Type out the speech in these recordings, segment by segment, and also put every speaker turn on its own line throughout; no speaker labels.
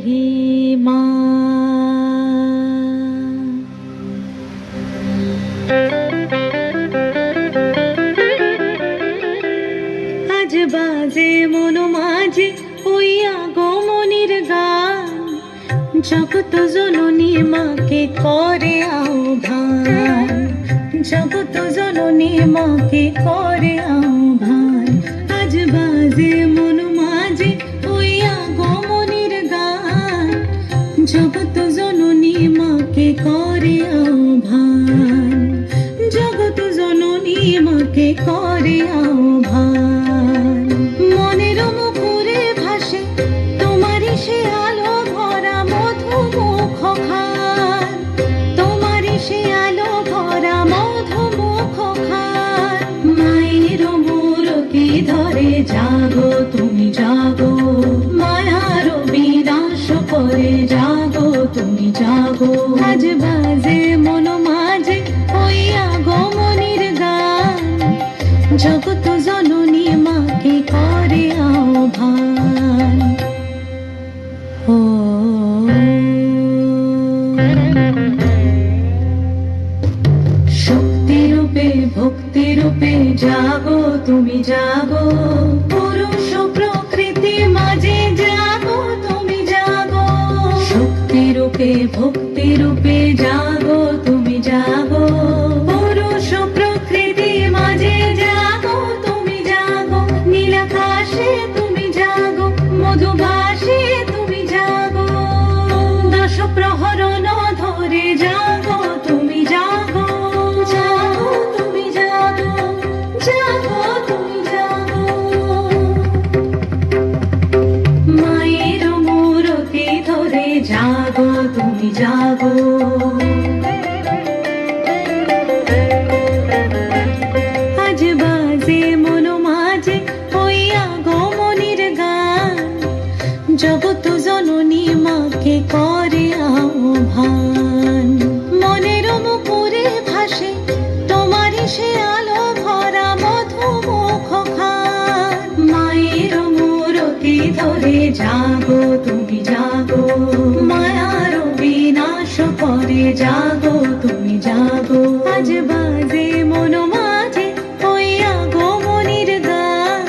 হে মা। আজ বাজে মন মাঝে ওই আগমনীর গান, জগত জননী মাকে করে আহ্বান, জগত জননী মাকে করে আহ্বান। আজ বাজে মন মাঝে ওই আগমনীর গান, জগত জননী মাকে করে আহ্বান, জগত জননী মাকে করে আহ্বান। মনের মুখরে ভাসে তোমারই সে আলো ভরা মধুমুখ খান, তোমারই সে আলো ভরা মধুমুখ খান। মায়ের মূরতি ধরে জাগো তুমি জাগো, মায়ার বিনাশ করে জাগো তুমি জাগো। আজ বাজে মন মাঝে ওই আগমনীর গান, জগত জননী মাকে করে আহ্বান। ও শক্তি রূপে ভক্তি রূপে জাগো তুমি জাগো, পুরুষ প্রকৃতি মাঝে জাগো তুমি জাগো। শক্তি রূপে ভক্তি রূপে জাগো তুমি জাগো, পুরুষ প্রকৃতি মাঝে জাগো তুমি জাগো। নীলাকাশে তুমি জাগো, মধুভাসে তুমি জাগো, দশ প্রহরণ ধরে জাগো তুমি জাগো, জাগো তুমি জাগো, জাগো তুমি জাগো। মায়ের মূরতি ধরে জাগো তুমি জাগো। আজ বাজে মন মাঝে ওই আগমনীর গান, জগত জননী মাকে করে আহ্বান। মনের মুখরে ভাসে তোমারই সে আলো ভরা মধুমুখ খান। মায়ের মূরতি ধরে জাগো তুমি জাগো, মায়ার বিনাশ করে জাগো তুমি জাগো। আজ বাজে মন মাঝে ওই আগমনীর গান,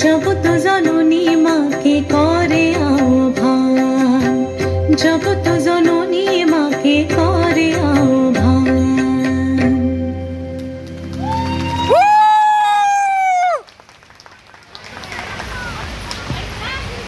জগত জননী মাকে করে আহ্বান, জগত